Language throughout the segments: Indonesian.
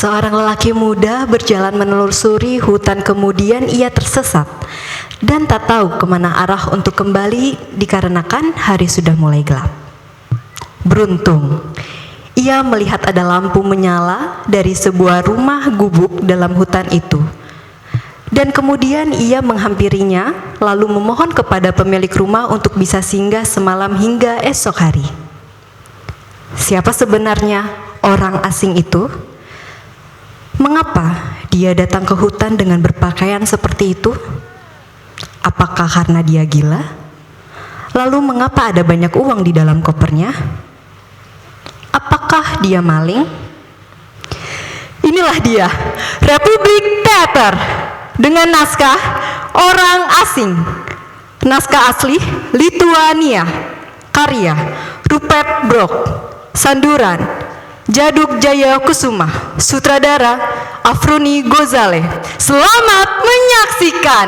Seorang lelaki muda berjalan menelusuri hutan, kemudian ia tersesat dan tak tahu kemana arah untuk kembali dikarenakan hari sudah mulai gelap. Beruntung, ia melihat ada lampu menyala dari sebuah rumah gubuk dalam hutan itu. Dan kemudian ia menghampirinya, lalu memohon kepada pemilik rumah untuk bisa singgah semalam hingga esok hari. Siapa sebenarnya orang asing itu? Mengapa dia datang ke hutan dengan berpakaian seperti itu? Apakah karena dia gila? Lalu mengapa ada banyak uang di dalam kopernya? Apakah dia maling? Inilah dia, Republik Teater, dengan naskah orang asing. Naskah asli Lituania, karya Rupert Brooke, sanduran Djaduk Jaya Kusuma, sutradara Afroni Gozale. Selamat menyaksikan.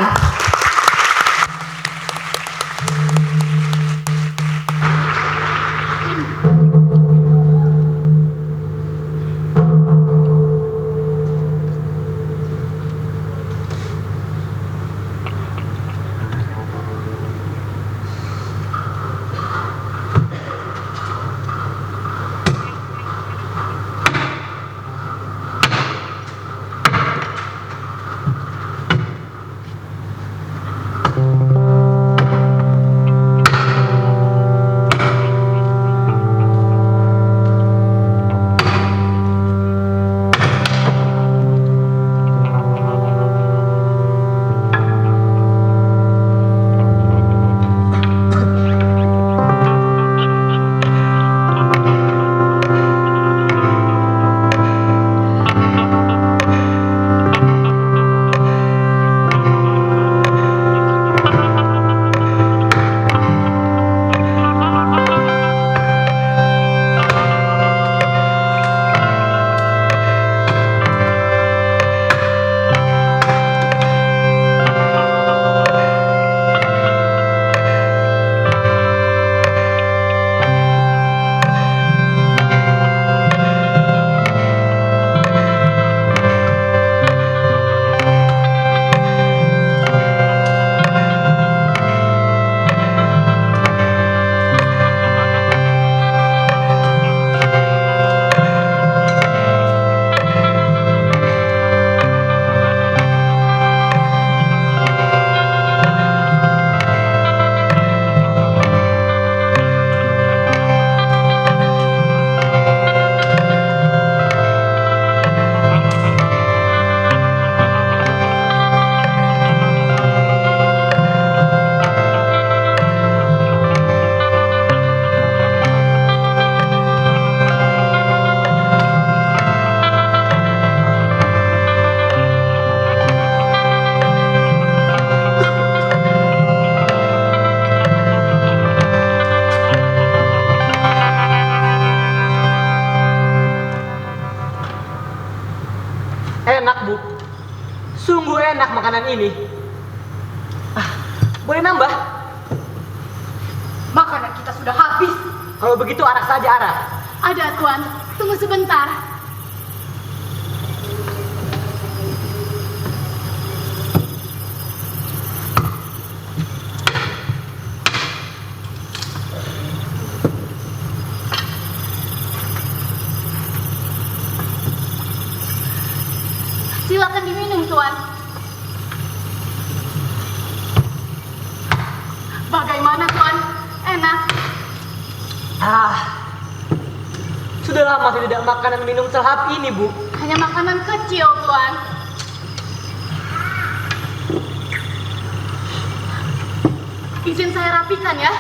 Enak, Bu. Sungguh enak makanan ini. Boleh nambah? Makanan kita sudah habis. Kalau begitu arak saja arak. Ada, Tuan. Tunggu sebentar. Silakan diminum, Tuan. Bagaimana, Tuan? Enak? Sudah lama saya tidak makan dan minum selahap ini, Bu. Hanya makanan kecil, Tuan. Izin saya rapikan ya.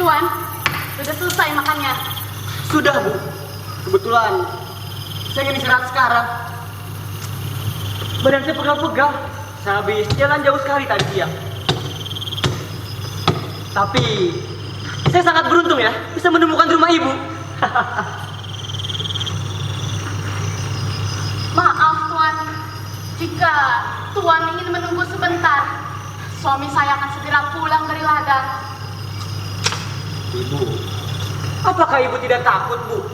Tuan, sudah selesai makannya. Sudah, Bu. Kebetulan saya ingin istirahat sekarang. Badan saya pegal-pegal. Saya habis jalan jauh sekali tadi siang. Tapi Saya sangat beruntung ya, bisa menemukan rumah ibu. Maaf Tuan, jika Tuan ingin menunggu sebentar, suami saya akan segera pulang dari ladang. Ibu, apakah ibu tidak takut, Bu?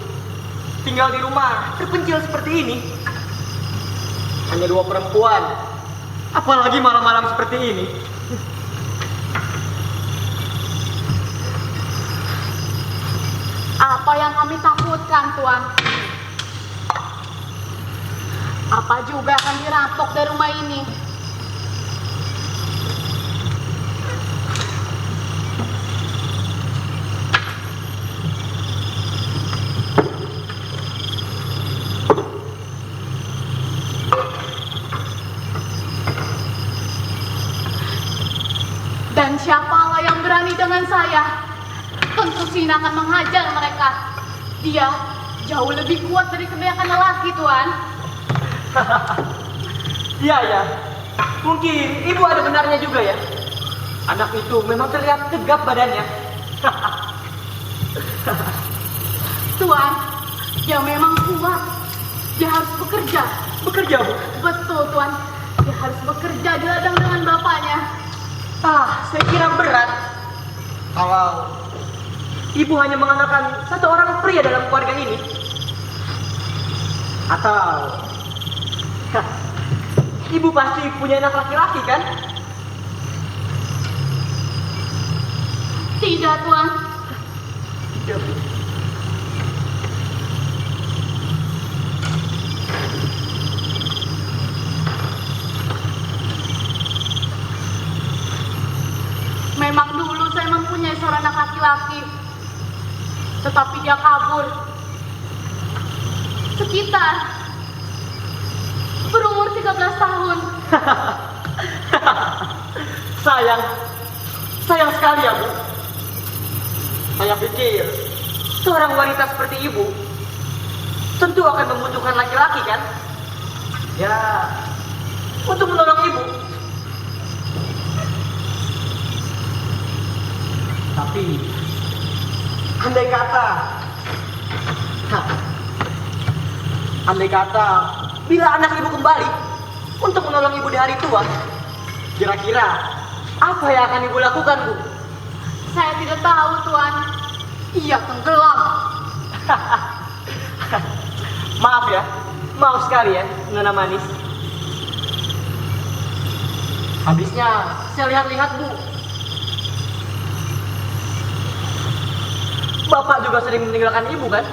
Tinggal di rumah terpencil seperti ini. Hanya 2 perempuan. Apalagi malam-malam seperti ini. Apa yang kami takutkan, Tuan? Apa juga akan dirampok dari rumah ini? Dan siapalah yang berani dengan saya? Tentu Sina akan menghajar mereka. Dia jauh lebih kuat dari kebanyakan lelaki, Tuan. Iya ya, mungkin ibu ada benarnya juga ya. Anak itu memang terlihat tegap badannya. Tuan, dia memang kuat. Dia harus bekerja. Bekerja, Bu. Betul, Tuan. Dia harus bekerja di ladang dengan bapaknya. Saya kira berat kalau ibu hanya mengandalkan 1 orang pria dalam keluarga ini. Atau ibu pasti punya anak laki-laki kan? Tidak, Tuan. Tidak, Bu. Memang dulu saya mempunyai seorang anak laki-laki, tetapi dia kabur. Sekitar berumur 13 tahun. Sayang sekali ya, Bu. Saya pikir seorang wanita seperti ibu tentu akan membutuhkan laki-laki kan? Ya, untuk menolong ibu. Tapi andai kata bila anak ibu kembali untuk menolong ibu di hari tua, kira-kira apa yang akan ibu lakukan, Bu? Saya tidak tahu, Tuan. Ia tenggelam. Maaf ya, maaf sekali ya, Nona manis. Habisnya saya lihat-lihat, Bu, Bapak juga sering meninggalkan ibu kan?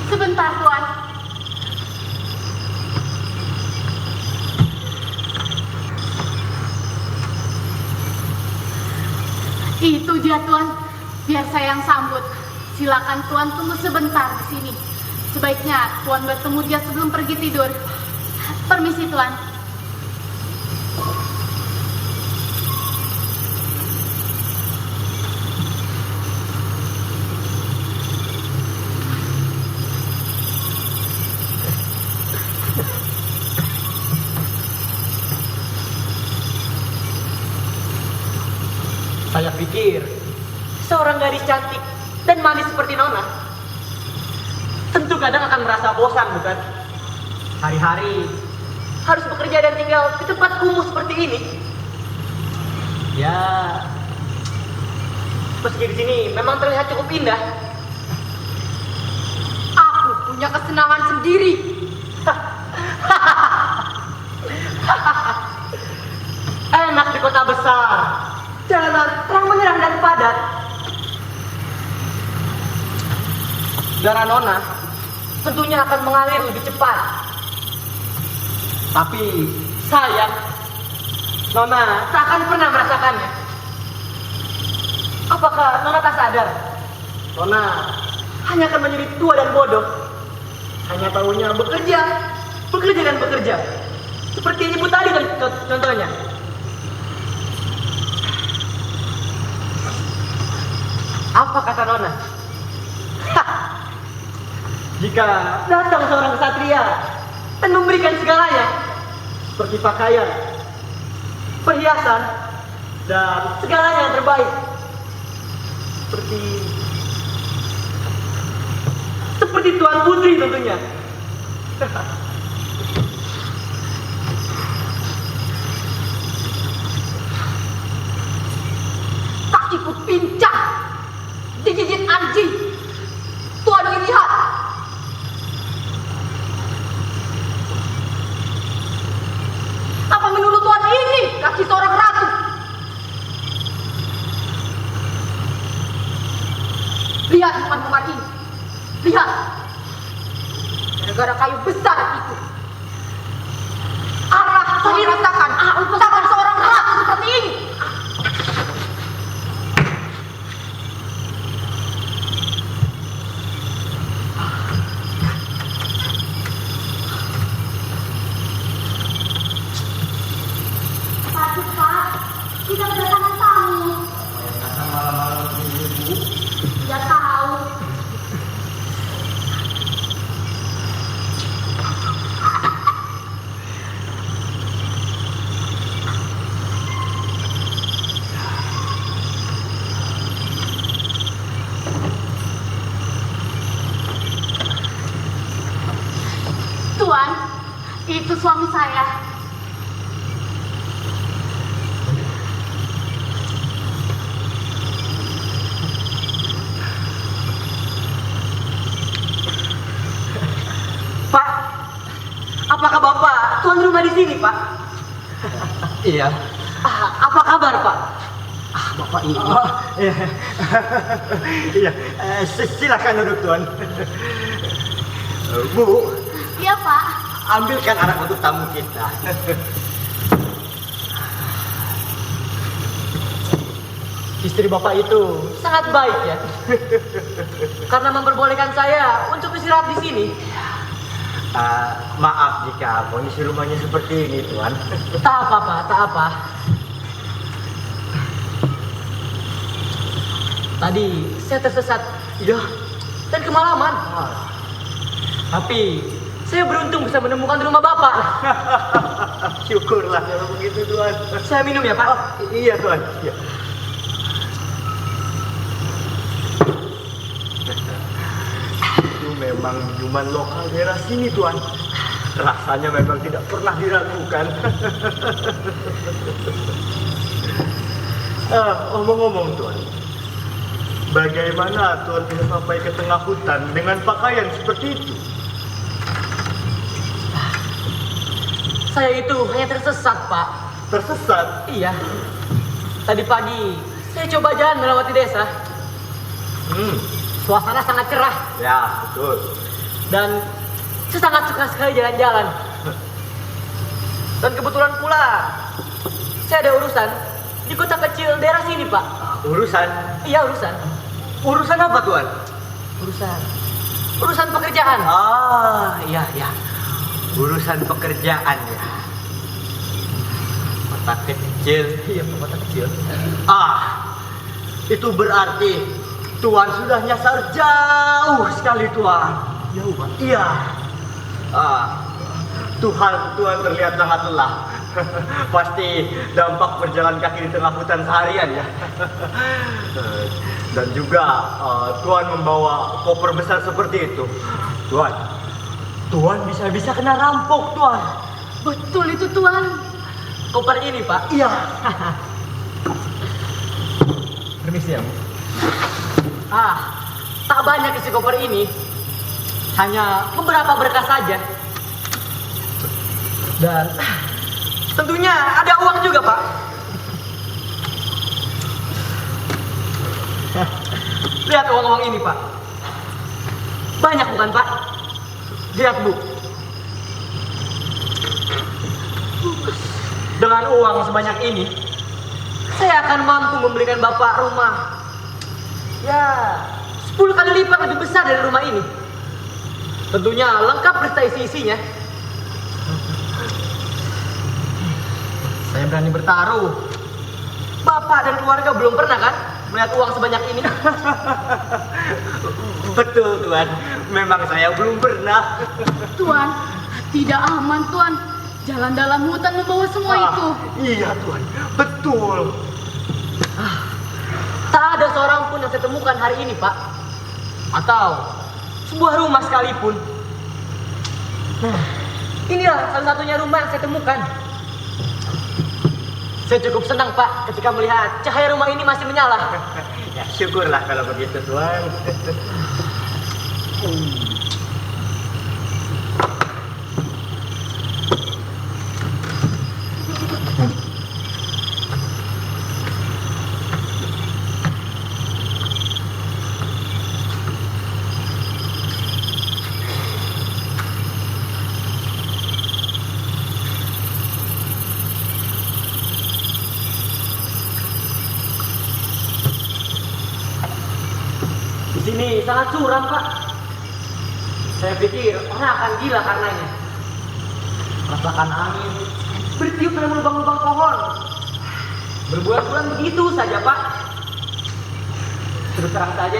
Sebentar, Tuan. Itu dia, Tuan. Biar saya yang sambut. Silakan Tuan tunggu sebentar di sini. Sebaiknya Tuan bertemu dia sebelum pergi tidur. Permisi, Tuan. Saya pikir seorang gadis cantik dan manis seperti Nona tentu kadang akan merasa bosan, bukan? Hari-hari harus bekerja dan tinggal di tempat kumuh seperti ini. Ya, meski di sini memang terlihat cukup indah. Aku punya kesenangan sendiri. Enak di kota besar. Jalanan terang menerang dan padat. Darah Nona tentunya akan mengalir lebih cepat. Tapi sayang, Nona tak akan pernah merasakannya. Apakah Nona tak sadar? Nona hanya akan menjadi tua dan bodoh. Hanya tahunya bekerja, bekerja dan bekerja. Seperti ibu tadi contohnya. Apa kata Nona? Jika datang seorang ksatria dan memberikan segalanya, seperti pakaian, perhiasan, dan segalanya yang terbaik. Seperti Tuan Putri tentunya. Kakiku pincang, digigit anjing. Tuan ingin lihat? Apa menurut Tuan ini kaki seorang ratu? Lihat memar ini. Lihat. Gara-gara kayu besar itu. Arah saya rasakan tangan seorang ratu seperti ini. Pak, kita kedatangan tamu. Malam-malam ini, Bu. Ya tahu. Tuan, itu suami saya. Pak, apakah Bapak tuan rumah di sini, Pak? Iya. Apa kabar, Pak? Bapak ini. Iya. Iya. Silakan duduk, Tuan. Bu, Iya, Pak. ambilkan arak untuk tamu kita. Istri Bapak itu sangat baik ya. Karena memperbolehkan saya untuk istirahat di sini. Maaf jika kondisi rumahnya seperti ini, Tuan. Tak apa, Pak, tak apa. Tadi saya tersesat, ya, dan kemalaman. Tapi saya beruntung bisa menemukan rumah Bapak. Syukurlah kalau begitu, Tuan. Saya minum ya, Pak. Iya, Tuan. Iya. Itu memang minuman lokal daerah sini, Tuan. Rasanya memang tidak pernah diragukan. Omong-omong, Tuan. Bagaimana Tuan bisa sampai ke tengah hutan dengan pakaian seperti itu? Saya itu hanya tersesat, Pak. Tersesat? Iya. Tadi pagi saya coba jalan melewati desa. Suasana sangat cerah Ya, betul. dan saya sangat suka sekali jalan-jalan. Dan kebetulan pula saya ada urusan di kota kecil daerah sini, Pak. Urusan? Iya, urusan. Urusan apa, Tuan? Urusan pekerjaan. Iya, iya. Urusan pekerjaan ya. Kota kecil. Iya, kota kecil. Itu berarti Tuan sudah nyasar jauh sekali, Tuan. Jauh, Pak. Iya. Tuan terlihat sangat lelah. Pasti dampak berjalan kaki di tengah hutan seharian ya. Dan juga Tuan membawa koper besar seperti itu. Tuan bisa-bisa kena rampok, Tuan. Betul itu, Tuan. Koper ini, Pak. Iya. Permisi ya, Bu. Tak banyak isi koper ini. Hanya beberapa berkas saja. Dan tentunya ada uang juga, Pak. Lihat uang-uang ini, Pak. Banyak bukan, Pak? Lihat, Bu. Dengan uang sebanyak ini, saya akan mampu membelikan Bapak rumah. Ya, 10 kali lipat lebih besar dari rumah ini. Tentunya lengkap beserta isi-isinya. Saya berani bertaruh. Bapak dan keluarga belum pernah kan melihat uang sebanyak ini? Betul, Tuan. Memang saya belum pernah. Tuan, tidak aman, Tuan. Jalan dalam hutan membawa semua itu. Iya Tuan, betul. Tak ada seorang pun yang saya temukan hari ini, Pak. Atau sebuah rumah sekalipun. Nah, inilah salah satunya rumah yang saya temukan. Saya cukup senang, Pak, ketika melihat cahaya rumah ini masih menyala. Ya, syukurlah kalau begitu Tuan. Di sini sangat curam, Pak. Saya pikir orang akan gila karenanya. Rasakan angin bertiup dalam lubang-lubang pohon. Berbulan-bulan begitu saja, Pak. Terus terang saja,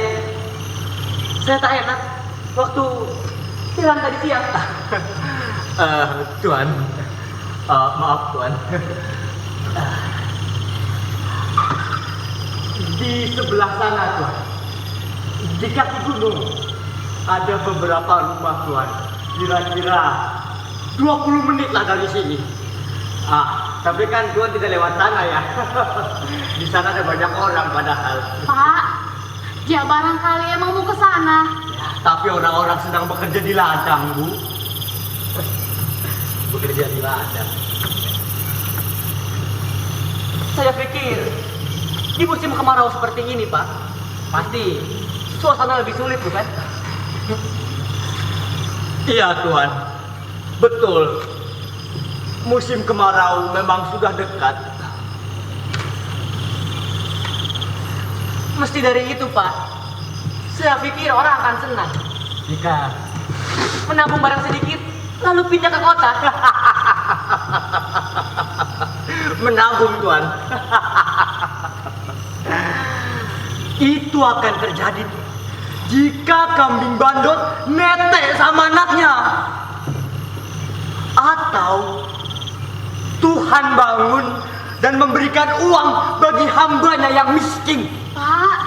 saya tak enak waktu hilang tadi siang. Tuan, maaf Tuan. Di sebelah sana Tuan, di kaki gunung, ada beberapa rumah Tuan. Kira-kira 20 menit lah dari sini. Tapi kan Tuan tidak lewat sana ya. Di sana ada banyak orang padahal. Pak, dia barangkali emang mau ke sana. Tapi orang-orang sedang bekerja di ladang, Bu. Bekerja di ladang. Saya pikir di musim kemarau seperti ini, Pak, pasti suasana lebih sulit, bukan? Iya, Tuan. Betul. Musim kemarau memang sudah dekat. Mesti dari itu, Pak. Saya pikir orang akan senang jika menabung barang sedikit lalu pindah ke kota. Menabung, Tuan. Itu akan terjadi jika kambing bandot netek sama anaknya. Atau Tuhan bangun dan memberikan uang bagi hambanya yang miskin. Pak,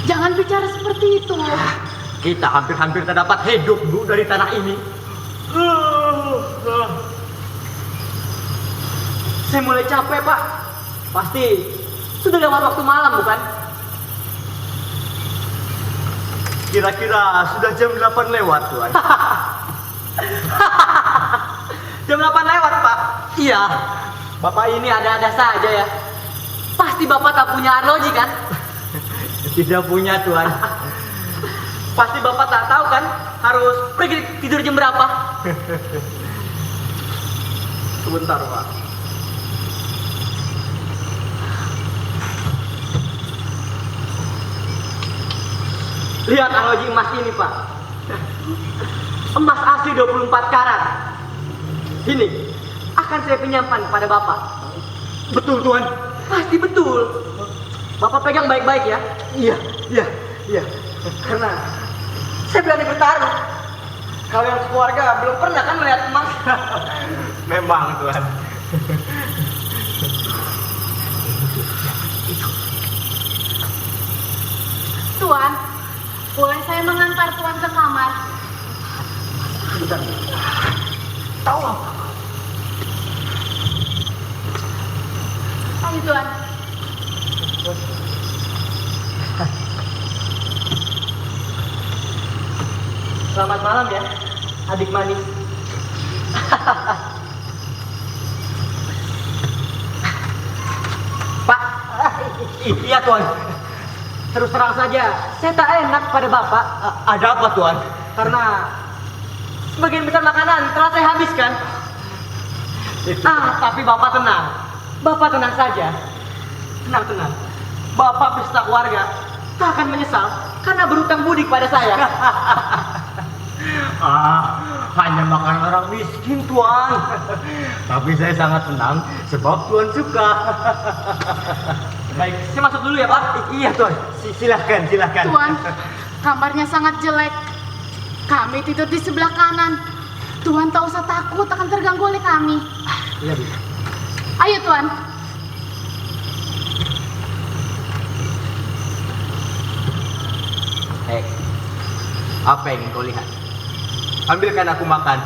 jangan bicara seperti itu. Kita hampir-hampir tak dapat hidup, Bu, dari tanah ini. Saya mulai capek, Pak. Pasti sudah lewat waktu malam, bukan? Kira-kira sudah jam 8 lewat, Tuan. Jam 8 lewat, Pak. Iya. Bapak ini ada-ada saja ya. Pasti Bapak tak punya arloji, kan? Tidak punya, Tuan. Pasti Bapak tak tahu kan harus pergi tidur jam berapa. Sebentar, Pak. Lihat arloji emas ini, Pak. Emas asli 24 karat. Ini akan saya pinjamkan kepada Bapak. Betul, Tuan. Pasti betul. Bapak pegang baik-baik ya. Iya, iya, iya. Karena saya berani bertaruh. Kalian keluarga belum pernah kan melihat emas. Memang, Tuan. Tuan, boleh saya mengantar Tuan ke kamar? Tahu apa? Ayo Tuan. Selamat malam ya, adik manis. Pak, Iya, Tuan. terus terang saja, saya tak enak pada Bapak Ada apa, Tuan? karena sebagian besar makanan telah saya habiskan. Tapi Bapak tenang. Bapak tenang saja. Tenang. Bapak beserta keluarga tak akan menyesal karena berutang budi kepada saya. Hanya makan orang miskin, Tuan. Tapi saya sangat senang sebab Tuan suka. Baik, saya masuk dulu ya, Pak. Iya, Tuan. Silahkan. Tuan, kamarnya sangat jelek. Kami tidur di sebelah kanan. Tuan tak usah takut akan terganggu oleh kami. Iya, Bu. Ayo Tuan. Hei, apa yang kau lihat? Ambilkan aku makan.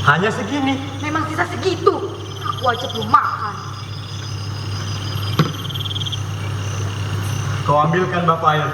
Hanya segini. Memang sisa segitu. Aku aja belum makan. Kau ambilkan Bapak air.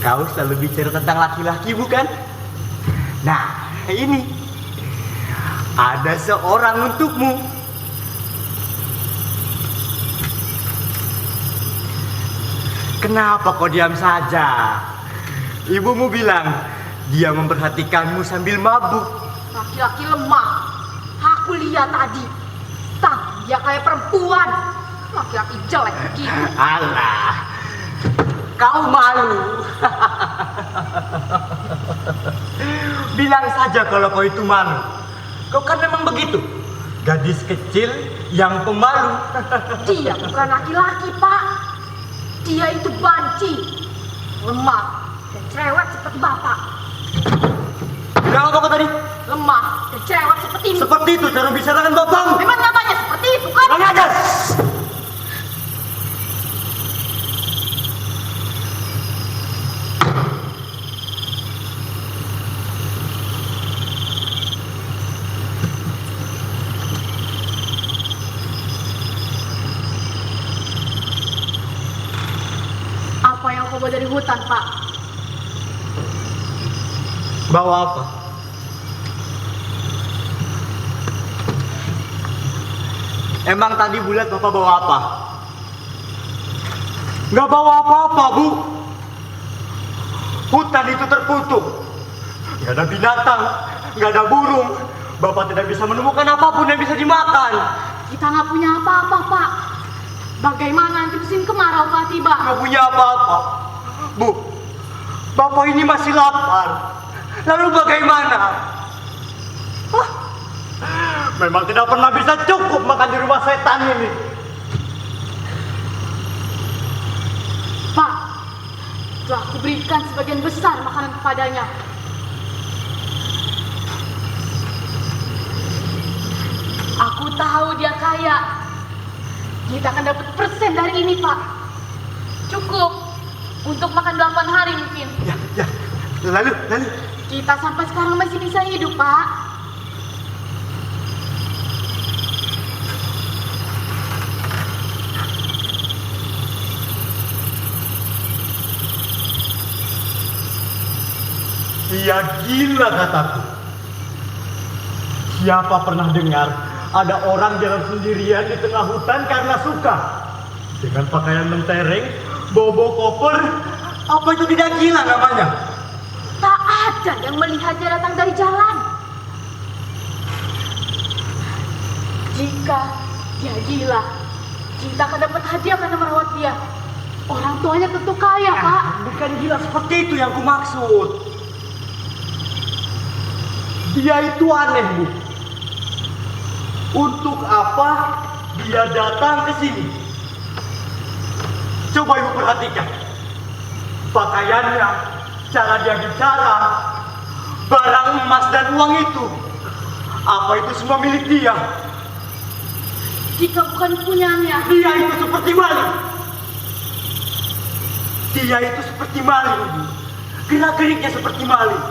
Kau selalu bicara tentang laki-laki, bukan? Nah, ini. Ada seorang untukmu. Kenapa kau diam saja? Ibumu bilang dia memperhatikanmu sambil mabuk. Laki-laki lemah. Aku lihat tadi. Tang, dia kayak perempuan. Laki-laki jelek begitu. Alah, kau malu. Bilang saja kalau kau itu malu. Kau kan memang begitu. Gadis kecil yang pemalu. Dia bukan laki-laki, Pak. Dia itu banci. Lemah dan cerewet seperti Bapak. Bilang apa kau tadi? Lemah dan cerewet seperti ini. Seperti itu cara bicara dengan bapakmu. Memang namanya seperti itu kan? Kurang ajar. Apa yang kau bawa dari hutan, Pak? Bawa apa? Emang tadi bulat Bapak bawa apa? Nggak bawa apa-apa, Bu. Hutan itu terkutuk. Nggak ada binatang, nggak ada burung. Bapak tidak bisa menemukan apapun yang bisa dimakan. Kita nggak punya apa-apa, Pak. Bagaimana nanti musim kemarau telah tiba? Nggak punya apa-apa. Bu, Bapak ini masih lapar. Lalu bagaimana? Hah? Memang tidak pernah bisa cukup makan di rumah setan ini. Pak, telah kuberikan sebagian besar makanan kepadanya. Aku tahu dia kaya. Kita akan dapat persen dari ini, Pak. Cukup Untuk makan 8 hari mungkin. Ya. Lalu. Kita sampai sekarang masih bisa hidup, Pak. Dia gila kataku. Siapa pernah dengar ada orang jalan sendirian di tengah hutan karena suka? Dengan pakaian mentereng, bawa koper, apa itu tidak gila namanya? Tak ada yang melihatnya datang dari jalan. Jika dia gila, kita akan dapat hadiah karena merawat dia. Orang tuanya tentu kaya, Pak. Bukan gila seperti itu yang kumaksud. Dia itu aneh, Bu. Untuk apa dia datang ke sini? Coba Ibu perhatikan. Pakaiannya, cara dia bicara, barang emas dan uang itu. Apa itu semua milik dia? Jika bukan punyanya, Dia itu seperti maling. Dia itu seperti maling, Bu. Gerak-geriknya seperti maling.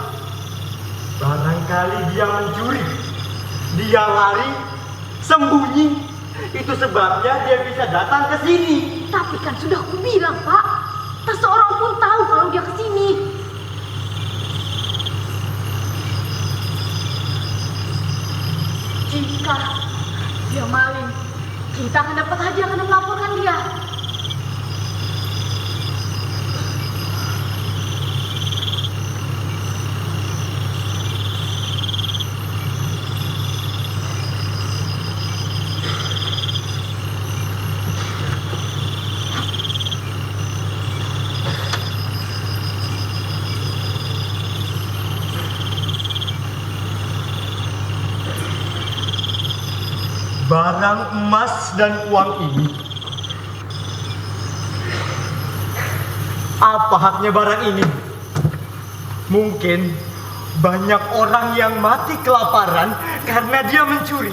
Barangkali dia mencuri. Dia lari, sembunyi. Itu sebabnya dia bisa datang ke sini. tapi kan sudah aku bilang, Pak. Tak seorang pun tahu kalau dia kesini. Jika dia maling, kita akan dapat hadiah karena melaporkan dia. Barang emas dan uang ini, apa haknya barang ini? Mungkin banyak orang yang mati kelaparan karena dia mencuri.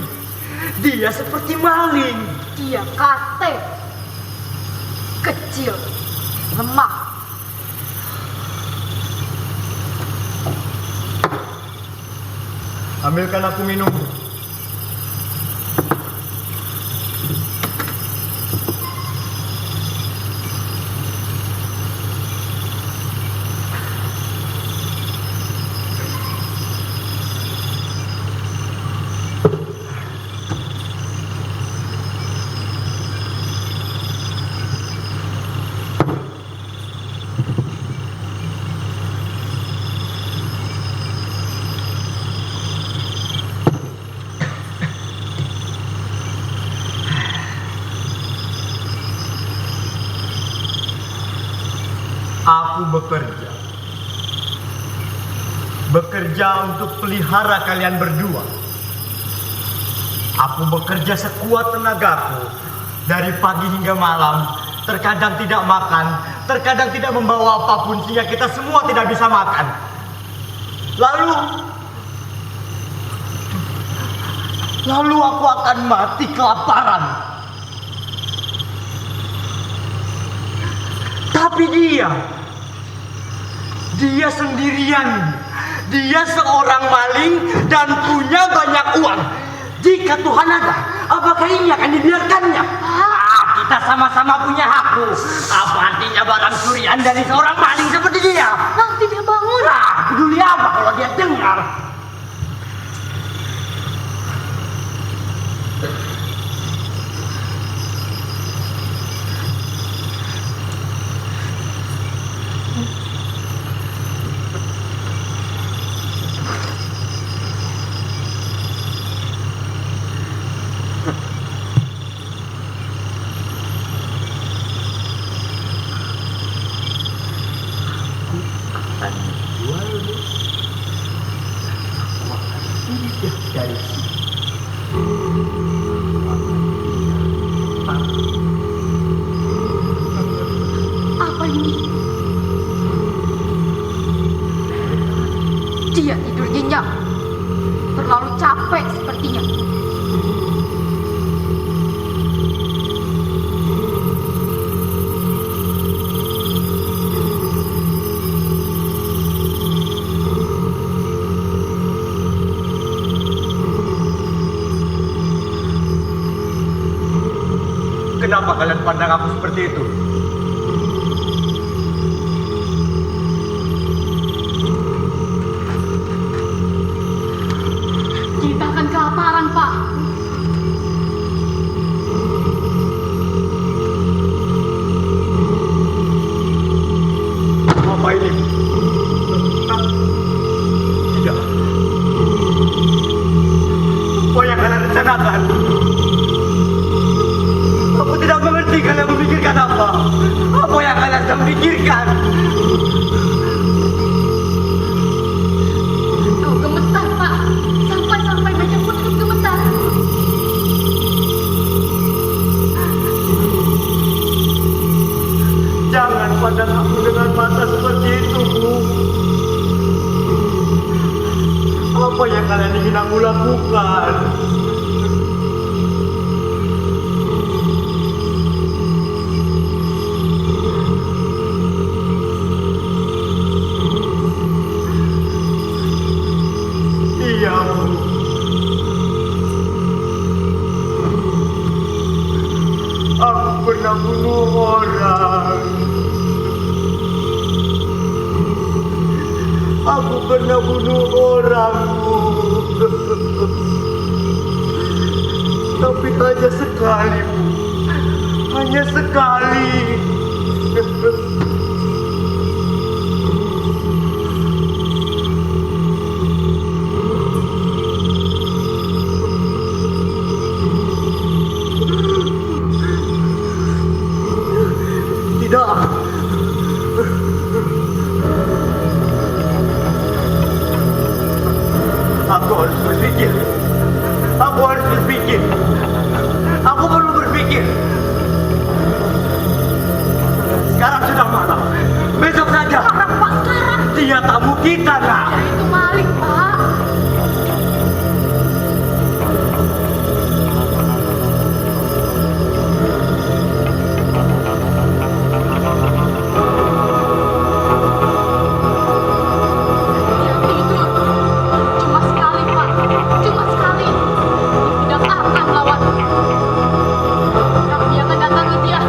Dia seperti maling. Dia kate, kecil, lemah. Ambilkan aku minum. Aku bekerja untuk pelihara kalian berdua. Aku bekerja sekuat tenagaku dari pagi hingga malam. Terkadang tidak makan, terkadang tidak membawa apapun sehingga kita semua tidak bisa makan. Lalu aku akan mati kelaparan. Tapi dia sendirian. Dia seorang maling dan punya banyak uang. Jika Tuhan ada, apakah ini akan dibiarkannya? Kita sama-sama punya hak. Apa artinya barang curian dari seorang maling seperti dia? Nanti dia bangun. Peduli apa kalau dia dengar? Dari Apa ini? Dia tidur nyenyak. Terlalu capek sepertinya. Kenapa kalian pandang aku seperti itu? Kita akan kelaparan, Pak. Apa ini? Tidak. Apa yang kalian rencanakan? Aku tidak mengerti kalian memikirkan apa. Apa yang kalian sedang pikirkan? Kau gemetar, Pak. Sampai-sampai baca pun ikut gemetar. Jangan pandang aku dengan mata seperti itu, Bu. Apa yang kalian ingin aku lakukan? Iya, Bu. Aku pernah bunuh orang. Aku pernah bunuh orang, Bu. Tapi hanya sekali, Bu. Hanya sekali. Tidak. Aku harus berpikir. Aku harus berpikir. Aku perlu berpikir. Sekarang sudah malam. Besok saja. Sekarang, Pak, sekarang. Dia tamu kita, nak. Itu maling, Pak. Dia tidur. Cuma sekali, Pak. Cuma sekali. Tidak akan melawan. Kami akan datangi dia.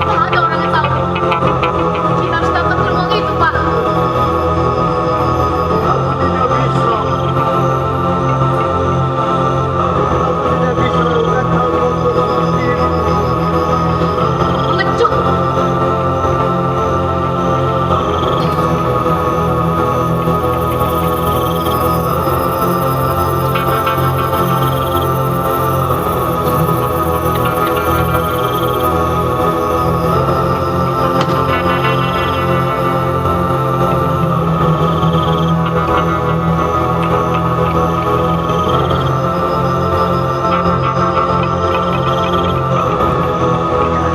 Tak ada orang yang tahu. Kita harus dapat ruang itu, Pak. Aku tidak bisa. Aku tidak bisa melakukan hal seperti itu. Pengecut.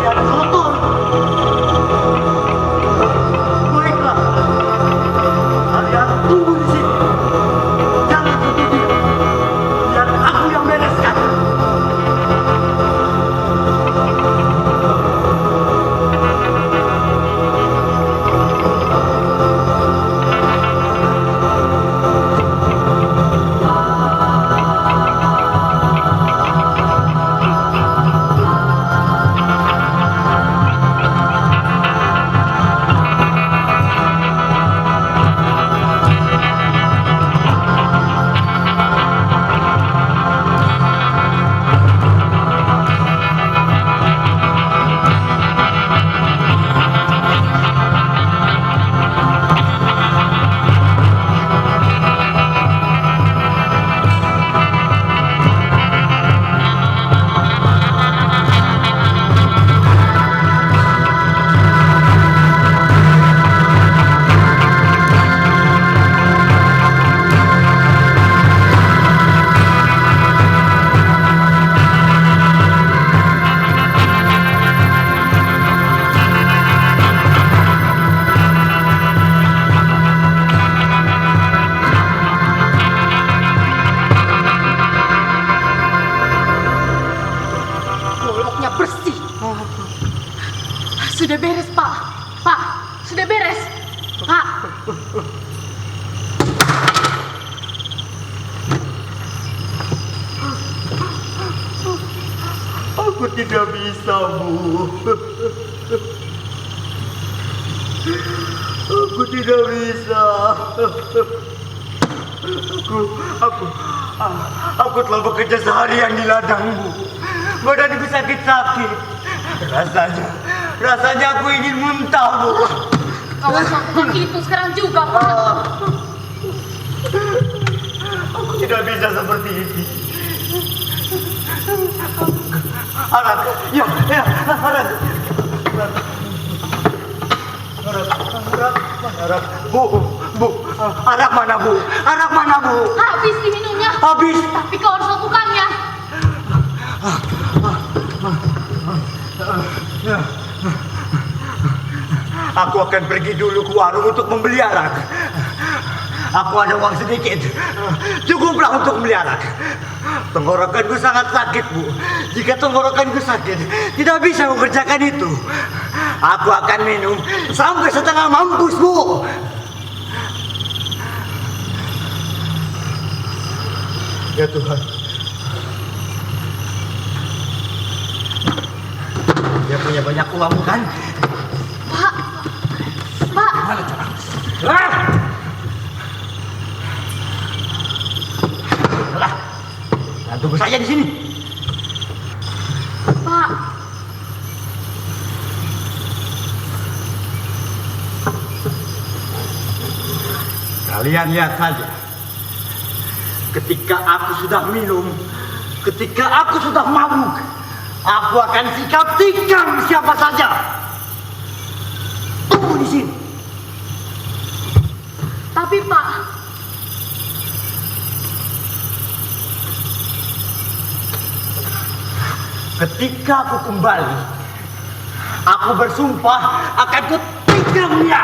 Kalian kotor. Baiklah. Kalian tunggu di sini. Jangan sentuh dia. Biar aku yang bereskan. Goloknya bersih. Sudah beres, Pak. Pak, sudah beres. Pak. Aku Aku tidak bisa, Bu. Aku tidak bisa. Aku telah bekerja seharian di ladang, Bu. Badanku sakit-sakit. Rasanya aku ingin muntah, Bu. Kau lakukan itu sekarang juga, Pak. Aku tidak bisa seperti ini. Arak, ya, Arak. Arak, Bu, Arak mana, Bu? Arak mana, Bu? Habis diminumnya. Habis. Tapi kau harus lakukannya. Aku akan pergi dulu ke warung untuk membeli arak. Aku ada uang sedikit. Cukuplah untuk membeli arak. Tenggorokanku sangat sakit, Bu. Jika tenggorokanku sakit, tidak bisa mengerjakan itu. Aku akan minum sampai setengah mampus, Bu. Ya Tuhan. Dia punya banyak uang, bukan? Pak. Pak. Mana cara? Ah! Alah, tunggu saja di sini. Pak. Kalian lihat saja. Ketika aku sudah minum, ketika aku sudah mabuk, aku akan sikap tikam siapa saja. Tunggu di sini. Tapi Pak, ketika aku kembali, aku bersumpah akan kutikamnya.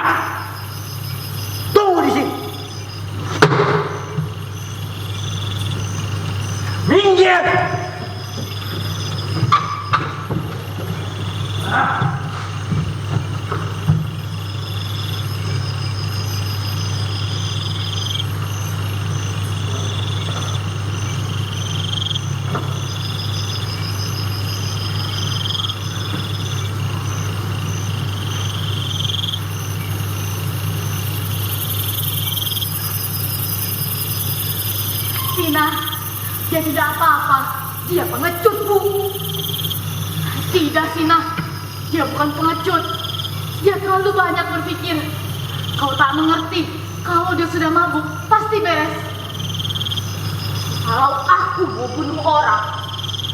Tunggu di sini. Minggir. Sina, dia tidak apa-apa. Dia pengecut, Bu. Tidak, Sina. Dia bukan pengecut. Dia terlalu banyak berpikir. Kau tak mengerti. Kalau dia sudah mabuk, pasti beres. Kalau aku mau bunuh orang,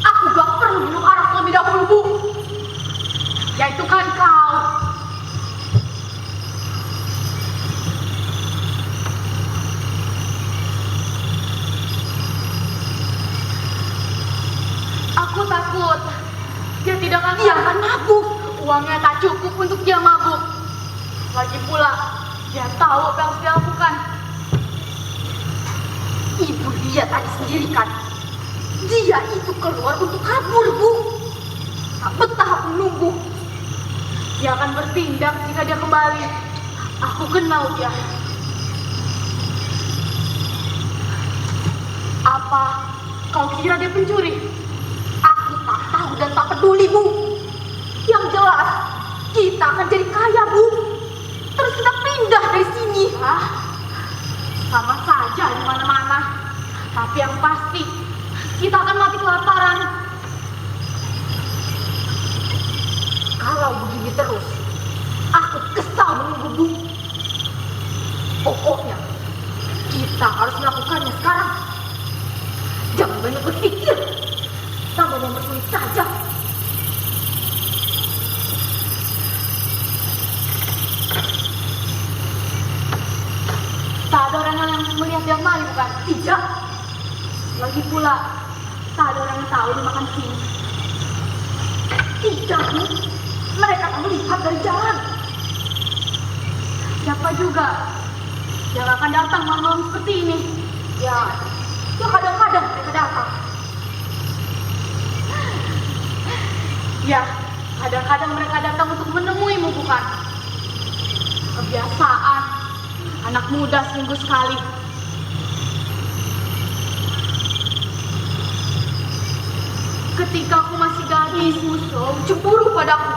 aku gak perlu minum arak lebih dahulu, Bu. Yaitu kan kau. Aku takut dia tidak akan. Dia akan mabuk. Uangnya tak cukup untuk dia mabuk. Lagi pula dia tahu apa yang harus dia lakukan. Ibu dia tadi sendiri kan. Dia itu keluar untuk kabur, Bu. Tak betah aku menunggu. Dia akan bertindak jika dia kembali. Aku kenal dia. Apa kau kira dia pencuri? Aku tak tahu dan tak peduli, Bu. Yang jelas, kita akan jadi kaya, Bu. Terus kita pindah dari sini. Sama saja di mana-mana. Tapi yang pasti, kita akan mati kelaparan. Kalau begini terus, aku kesal menunggu, Bu. Pokoknya, kita harus melakukannya sekarang. Jangan banyak berpikir. Tambah mempersulit saja. Tak ada orang yang melihat dia maling, bukan? Tidak. Lagi pula, tak ada orang yang tahu dia makan sini. Tidak, Bu. Mereka akan melihat dari jalan. Siapa juga yang akan datang malam-malam seperti ini? Ya kadang-kadang mereka datang. Ya, kadang-kadang mereka datang untuk menemuimu, bukan? Kebiasaan anak muda seminggu sekali. Ketika aku masih gadis, musuh cemburu padaku.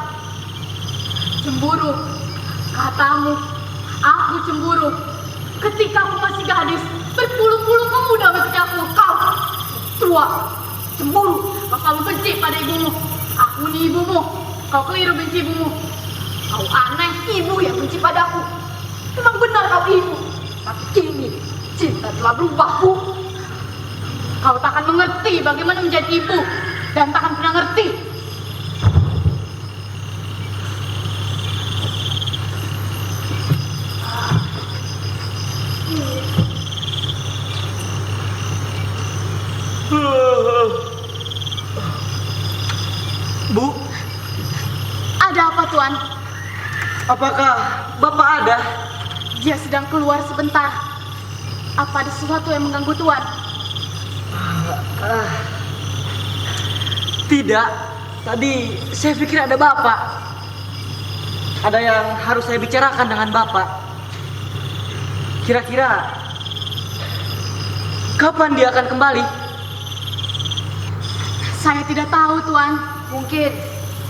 Cemburu, katamu, aku cemburu. Ketika aku masih gadis, berpuluh-puluh pemuda mengikuti aku. Kau tua, cemburu. Kau selalu benci pada ibumu. Aku ini ibumu. Kau keliru benci ibumu. Kau aneh, ibu yang benci padaku. Memang benar kau ibu. Tapi kini cinta telah berubah, Bu. Kau takkan mengerti bagaimana menjadi ibu dan takkan pernah ngerti. Bu, Ada apa, Tuan? apakah Bapak ada? Dia sedang keluar sebentar. Apa ada sesuatu yang mengganggu Tuan? Tidak, tadi saya pikir ada Bapak. Ada yang harus saya bicarakan dengan Bapak. Kira-kira kapan dia akan kembali? Saya tidak tahu, Tuan. Mungkin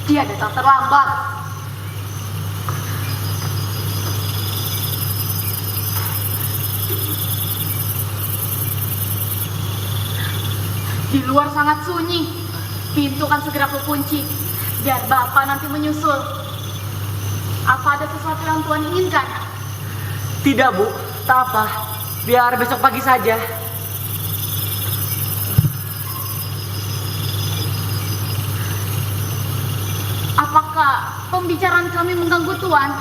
dia datang terlambat. Di luar sangat sunyi. Pintu kan segera kukunci. Biar Bapak nanti menyusul. Apa ada sesuatu yang Tuan inginkan? Tidak, Bu. Tak apa. Biar besok pagi saja. Apakah pembicaraan kami mengganggu Tuan?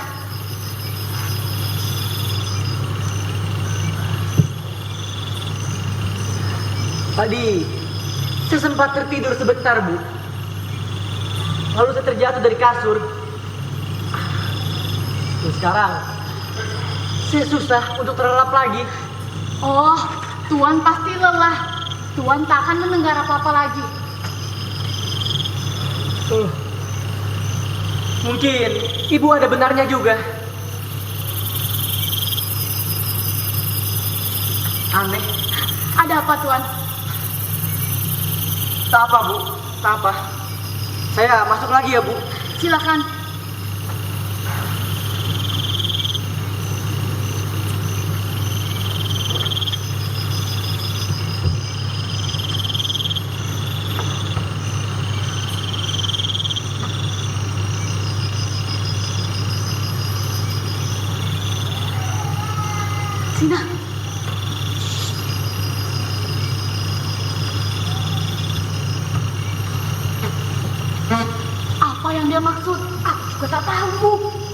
Tadi saya sempat tertidur sebentar, Bu. Lalu saya terjatuh dari kasur. Terus sekarang saya susah untuk terlelap lagi. Oh, Tuan pasti lelah. Tuan tak akan mendengar apa-apa lagi. Mungkin ibu ada benarnya juga. Aneh. Ada apa, Tuan? Tak apa, Bu. Tak apa. Saya masuk lagi ya, Bu. Silakan. Sina. Apa yang dia maksud? Aku juga tak tahu, Bu.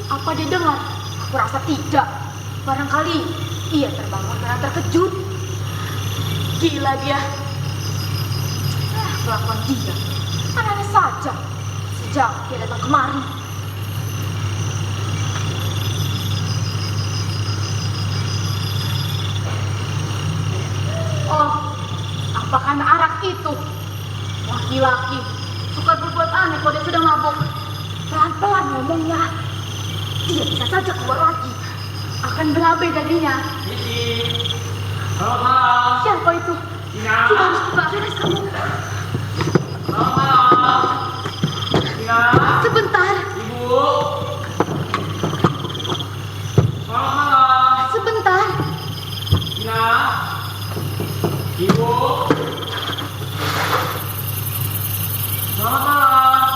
Apa dia dengar? Aku rasa tidak. Barangkali ia terbangun karena terkejut. Gila dia. Kelakuan dia. Aneh saja. Sejak dia datang kemari. Oh, apakah anak arak itu? Laki-laki suka berbuat aneh kalau dia sedang mabuk. Pelan-pelan ngomongnya. Dia bisa saja keluar lagi. Akan berabe dagingnya. Selamat malam. Siapa itu? Tina. Kita harus buka beres kamu. Selamat malam. Tina. Sebentar, Ibu. Selamat malam. sebentar. Tina. Ibu. Selamat malam.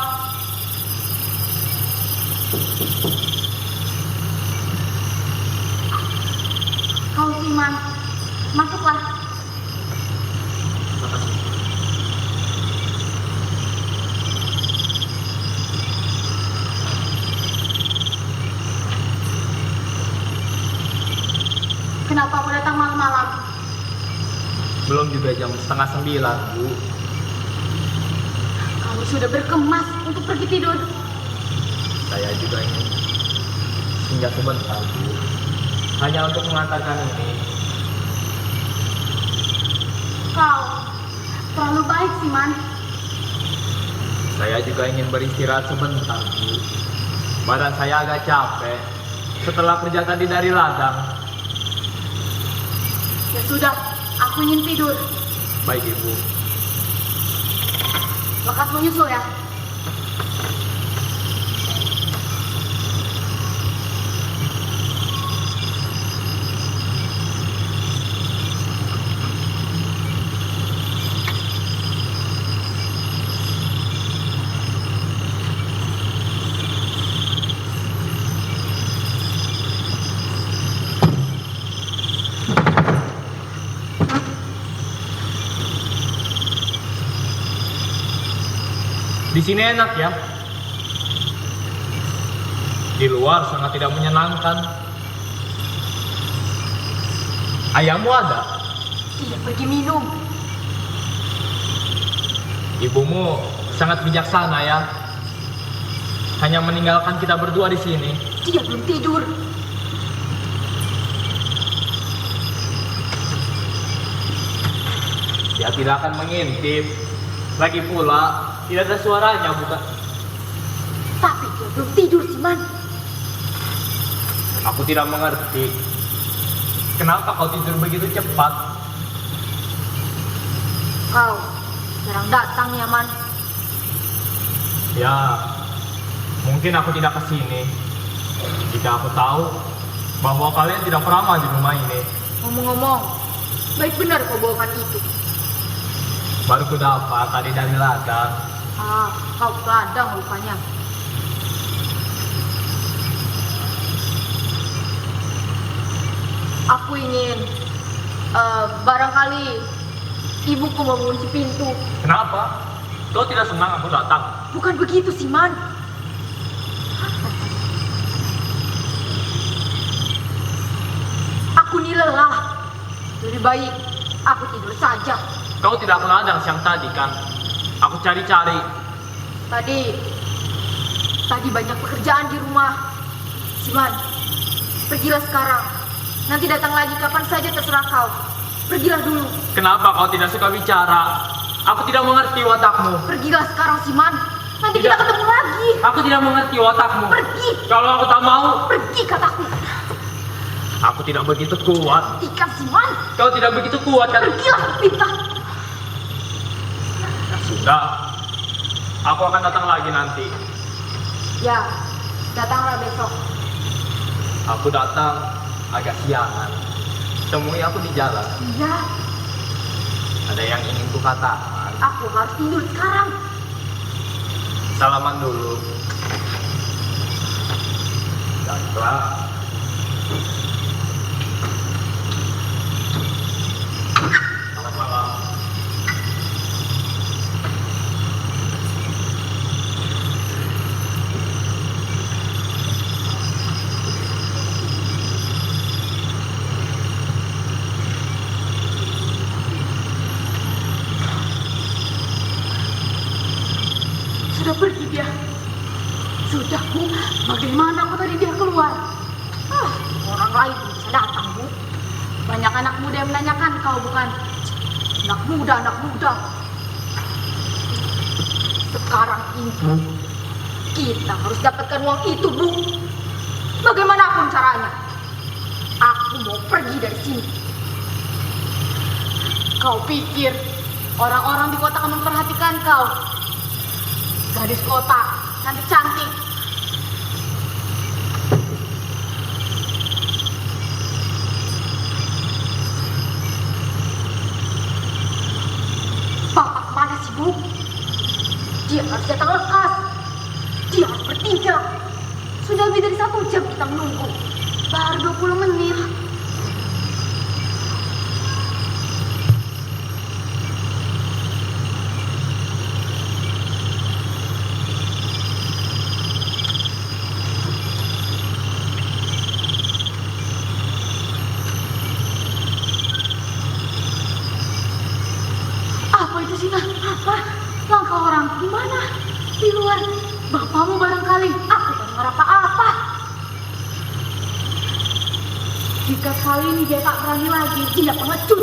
Kau Siman, masuklah. Kenapa aku datang malam-malam? Belum juga jam 8:30, Bu. Kamu sudah berkemas untuk pergi tidur. Saya juga ingin singgah sebentar, Bu. Hanya untuk mengantarkan ini. Kau terlalu baik, Siman. Saya juga ingin beristirahat sebentar, Bu. Badan saya agak capek setelah kerja tadi dari ladang. Ya sudah, aku ingin tidur. Baik, Ibu. lekas menyusul ya. Di sini enak ya. Di luar sangat tidak menyenangkan. Ayahmu ada? Dia pergi minum. Ibumu sangat bijaksana ya. Hanya meninggalkan kita berdua di sini. Dia belum tidur. Dia tidak akan mengintip. Lagi pula tidak ada suaranya, bukan? Tapi dia belum tidur, Siman. Aku tidak mengerti. Kenapa kau tidur begitu cepat? Kau jarang datang ya, Man. Ya, mungkin aku tidak kesini jika aku tahu bahwa kalian tidak pernah di rumah ini. Ngomong-ngomong, baik benar kau bawakan itu. Baru ku dapat tadi dari ladang. Kau ladang rupanya. Aku ingin barangkali ibuku mengunci pintu. Kenapa? Kau tidak senang aku datang? Bukan begitu, Siman. Aku ini lelah. Lebih baik aku tidur saja. Kau tidak ke ladang siang tadi kan? Aku cari-cari. Tadi banyak pekerjaan di rumah. Siman, pergilah sekarang. Nanti datang lagi kapan saja terserah kau. Pergilah dulu. Kenapa kau tidak suka bicara? Aku tidak mengerti watakmu. Pergilah sekarang, Siman. Nanti kita Tidak. ketemu lagi. Aku tidak mengerti watakmu. Pergi. Kalau aku tak mau, Pergi kataku. aku tidak begitu kuat. Ikan, Siman. Kau tidak begitu kuat kan? Pergilah, pinta. Sudah. Aku akan datang lagi nanti. Ya, datanglah besok. Aku datang agak siangan. Temui aku di jalan. Iya, Ada yang ingin kukatakan. aku harus tidur sekarang. Salaman dulu. Baiklah. Selamat malam. Sudah pergi dia. Sudah, Bu. Bagaimana kok tadi dia keluar? Orang lain belum bisa datang, Bu. Banyak anak muda yang menanyakan kau, bukan? Anak muda. Sekarang ini, kita harus dapatkan uang itu, Bu. Bagaimanapun caranya. Aku mau pergi dari sini. Kau pikir orang-orang di kota akan memperhatikan kau? Gadis kota, cantik-cantik. Bapak kemana sih, Bu? Dia harus datang lekas. Dia harus bertindak. Sudah lebih dari 1 jam kita menunggu. Baru 20 menit. Apa itu, Sina? Apa? Langkah orang di mana? Di luar. Bapakmu barangkali. Aku tak dengar apa-apa. Jika kali ini dia tak berani lagi, dia pengecut.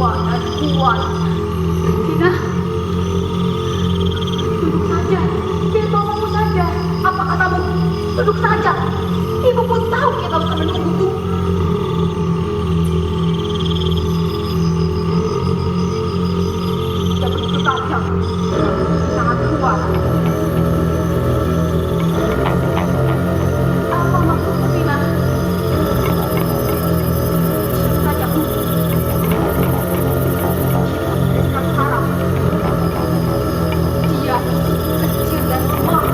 tua dan kuat. Tina, duduk saja. Biar mamamu saja. Apa katamu? Duduk saja. Ibu pun tahu kita harus menunggu. Dia begitu tajam, sangat kuat. Apa maksudmu, Tina? Saja, Bu. Bukan harap. Dia kecil dan lemah.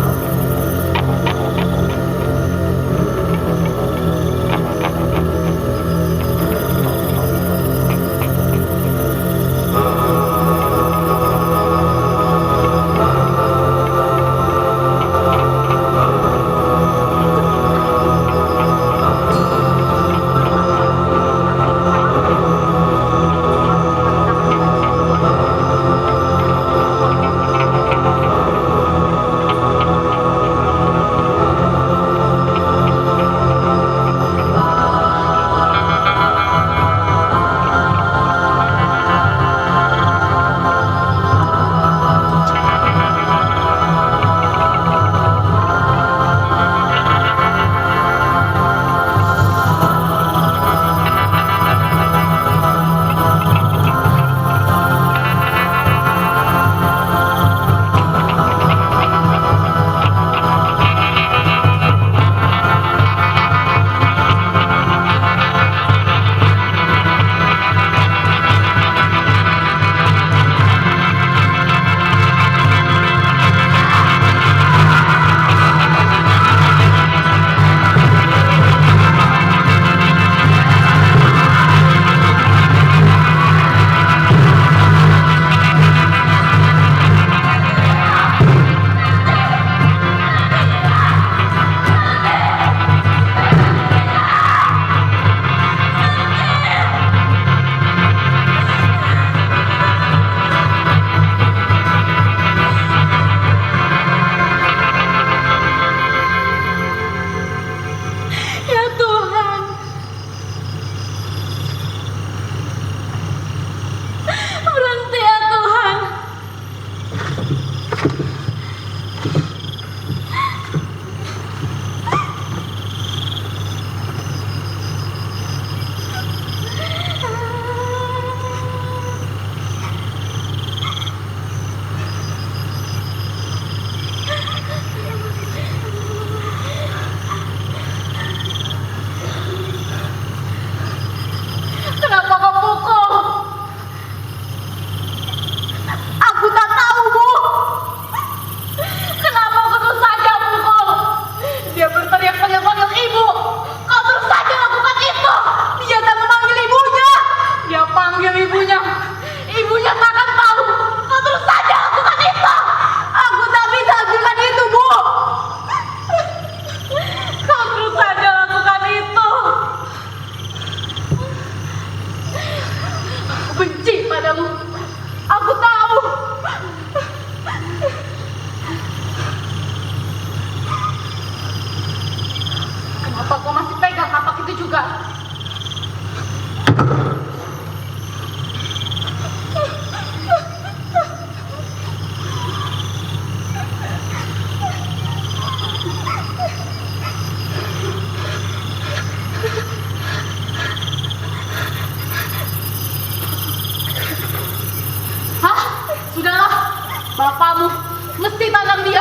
Bapakmu mesti tanam dia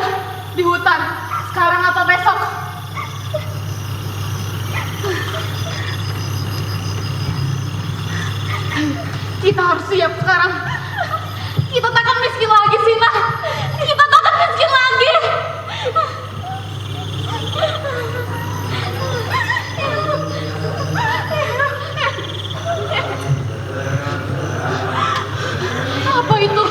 di hutan. Sekarang atau besok. Kita harus siap sekarang. Kita takkan miskin lagi, Sina. Kita takkan miskin lagi. Apa itu?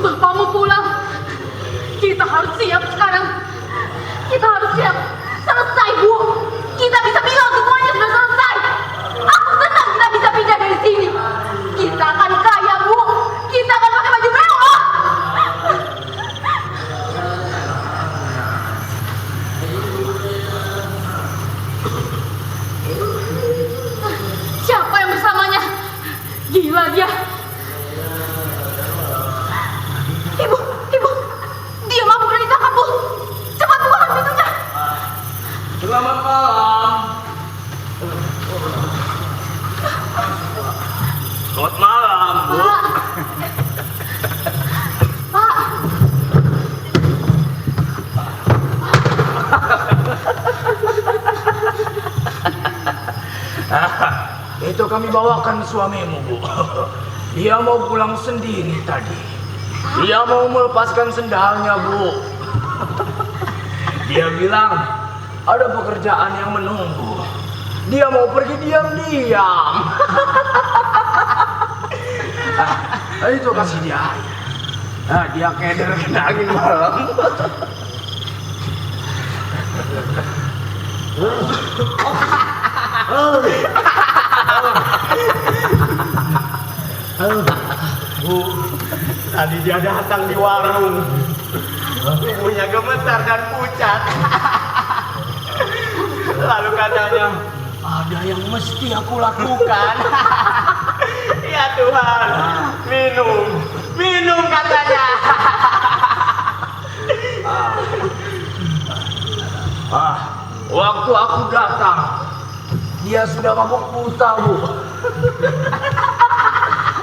Bapakmu pulang. Kita harus Gila dia. Ibu, dia mabuk dan ditangkap, Bu. Cepat bukakan pintunya. Selamat malam. Selamat malam, Bu. Pak. Pak. Itu kami bawakan suamimu, Bu. Dia mau pulang sendiri tadi. Dia mau melepaskan sendalnya, Bu. Dia bilang ada pekerjaan yang menunggu. Dia mau pergi diam-diam. Itu kasih dia air. Dia keder kena angin malam. Bu, tadi dia datang di warung. Ibunya gemetar dan pucat. Lalu katanya, ada yang mesti aku lakukan. Ya Tuhan, minum katanya. Waktu aku datang, dia sudah mabuk buta, Bu.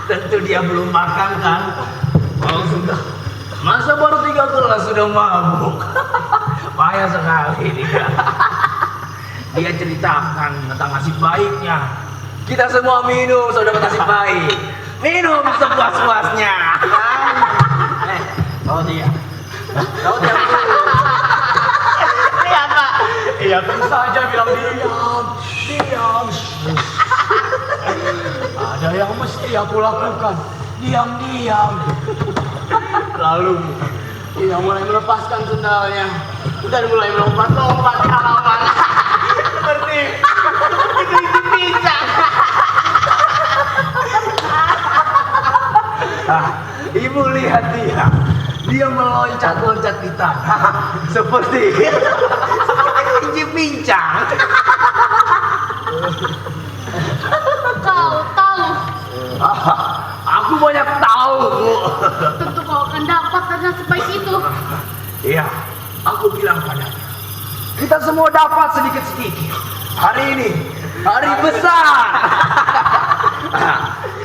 Tentu dia belum makan kan? Oh sudah. Masa baru 3 gelas sudah mabuk? Payah sekali dia. Dia ceritakan tentang nasib baiknya. Kita semua minum saudara nasib baik. Minum sepuas-puasnya. Oh dia. Lihat Pak. Iya terus saja bilang diam. Ada yang mesti aku lakukan. Diam-diam. Lalu dia mulai melepaskan sendalnya dan mulai melompat-lompat ke halaman seperti kelinci pincang. Ibu lihat dia meloncat-loncat di tanah seperti kelinci pincang. Kau tahu, Aku banyak tahu, Bu. tentu kau akan dapat karena sebaik itu. Iya, aku bilang padanya. Kita semua dapat sedikit-sedikit. Hari ini, hari besar.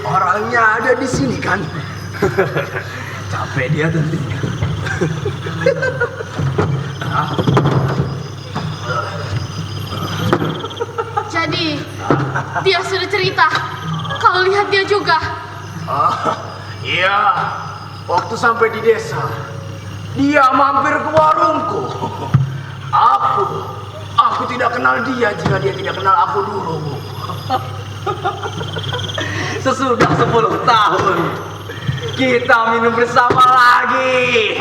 Orangnya ada di sini kan? Capek dia tentunya. Jadi, dia sudah cerita. Kau lihat dia juga. Iya, waktu sampai di desa, dia mampir ke warungku. Aku tidak kenal dia jika dia tidak kenal aku dulu, Bu. Sesudah 10 tahun, kita minum bersama lagi.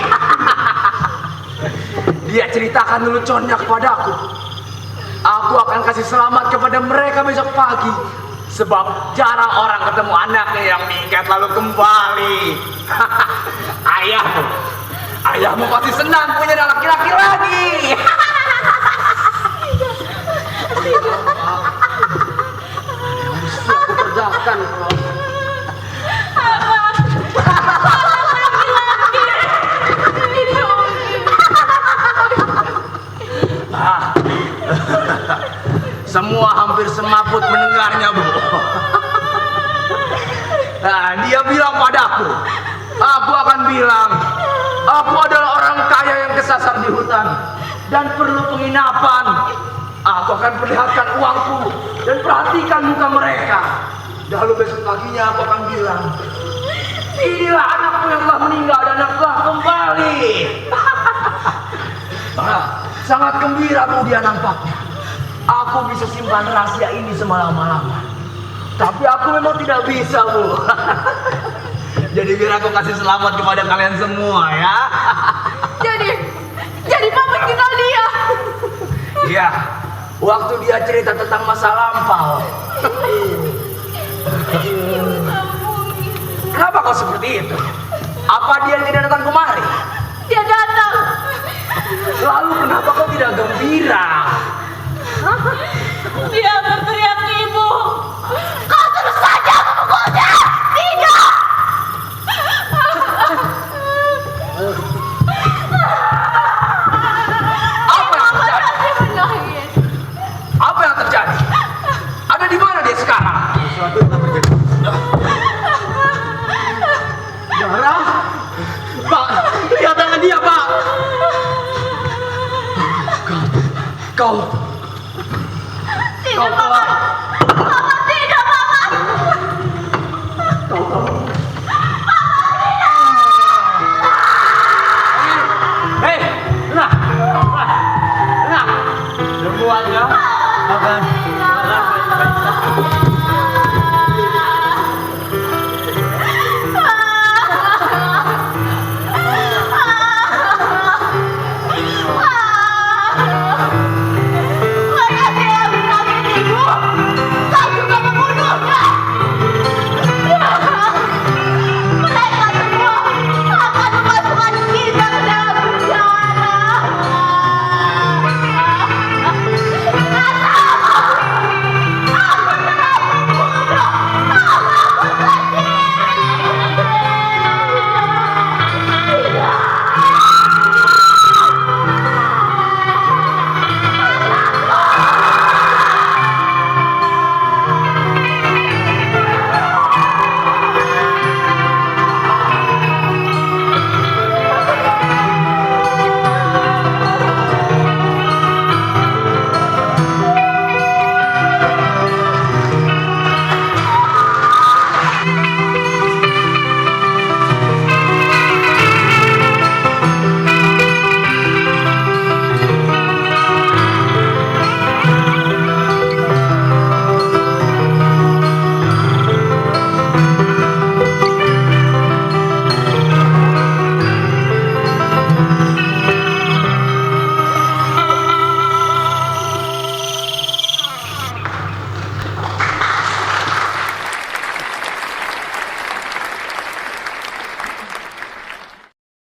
Dia ceritakan leluconnya kepadaku. Aku akan kasih selamat kepada mereka besok pagi. Sebab jarang orang ketemu anaknya yang minggat lalu kembali. Ayahmu pasti senang punya anak laki-laki lagi. Mesti aku kerjakan kalau Semua hampir semaput mendengarnya, Bu. Dia bilang padaku, aku akan bilang, aku adalah orang kaya yang kesasar di hutan dan perlu penginapan. Aku akan perlihatkan uangku dan perhatikan muka mereka. Lalu besok paginya aku akan bilang, inilah anakku yang telah meninggal dan yang telah kembali. Sangat gembira Bu dia nampaknya. Aku bisa simpan rahasia ini semalam-malaman. Tapi aku memang tidak bisa, Bu. Jadi biar aku kasih selamat kepada kalian semua ya. Jadi Papa kenal dia. Iya. Waktu dia cerita tentang masa lampau. Kenapa kau seperti itu? Apa dia tidak datang kemari? Dia datang. Lalu kenapa kau tidak gembira? Dia